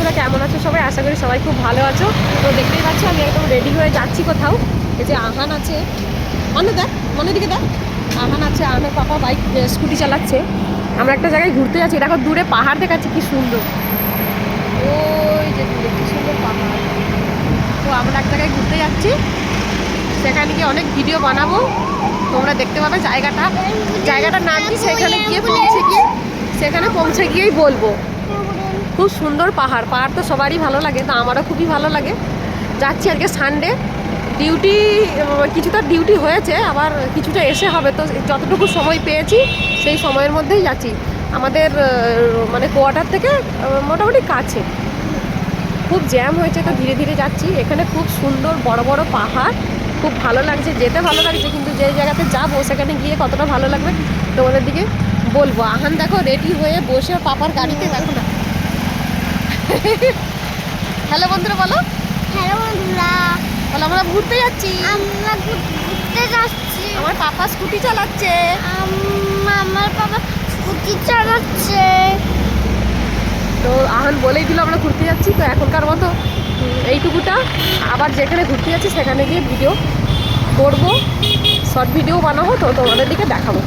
বন্ধুরা, কেমন আছো সবাই? আশা করি সবাই খুব ভালো আছো। তো দেখতেই পাচ্ছ আমি একদম রেডি হয়ে যাচ্ছি কোথাও। এই যে আহান আছে, দেখ মনের দিকে দেখ, আহান আছে, আহানের পাপা বাইক স্কুটি চালাচ্ছে। আমরা একটা জায়গায় ঘুরতে যাচ্ছি, দেখো দূরে পাহাড় দেখাচ্ছি কি সুন্দর, ওই যে দূরে কি সুন্দর পাহাড়। তো আমরা এক জায়গায় ঘুরতে যাচ্ছি, সেখানে গিয়ে অনেক ভিডিও বানাবো, তোমরা দেখতে পাবে জায়গাটার নাম কি, সেখানে পৌঁছে গিয়েই বলবো। খুব সুন্দর পাহাড় তো সবারই ভালো লাগে, তো আমারও খুবই ভালো লাগে। যাচ্ছি আজকে সানডে, ডিউটি কিছুটা ডিউটি হয়েছে, আবার কিছুটা এসে হবে, তো যতটুকু সময় পেয়েছি সেই সময়ের মধ্যেই যাচ্ছি। আমাদের মানে কোয়ার্টার থেকে মোটামুটি কাছে, খুব জ্যাম হয়েছে তো ধীরে ধীরে যাচ্ছি। এখানে খুব সুন্দর বড় বড় পাহাড়, খুব ভালো লাগছে, যেতে ভালো লাগছে, কিন্তু যে জায়গাতে যাবো সেখানে গিয়ে কতটা ভালো লাগবে তোমাদের দিকে বলবো। আহান দেখো রেডি হয়ে বসে পাপার গাড়িতে, দেখো না। হ্যালো বন্ধুরা, বলো। হ্যালো বন্ধুরা, বলো আমরা ঘুরতে যাচ্ছি। আমরা ঘুরতে যাচ্ছি। আমার পাপা স্কুটি চালাচ্ছে। আমার বাবা স্কুটি চালাচ্ছে। তো আহান বলেই দিল আমরা ঘুরতে যাচ্ছি। তো এখনকার মতো এইটুকুটা, আবার যেখানে ঘুরতে যাচ্ছি সেখানে গিয়ে ভিডিও করবো, শর্ট ভিডিও বানাবো, তো তোমাদের দিকে দেখাবো।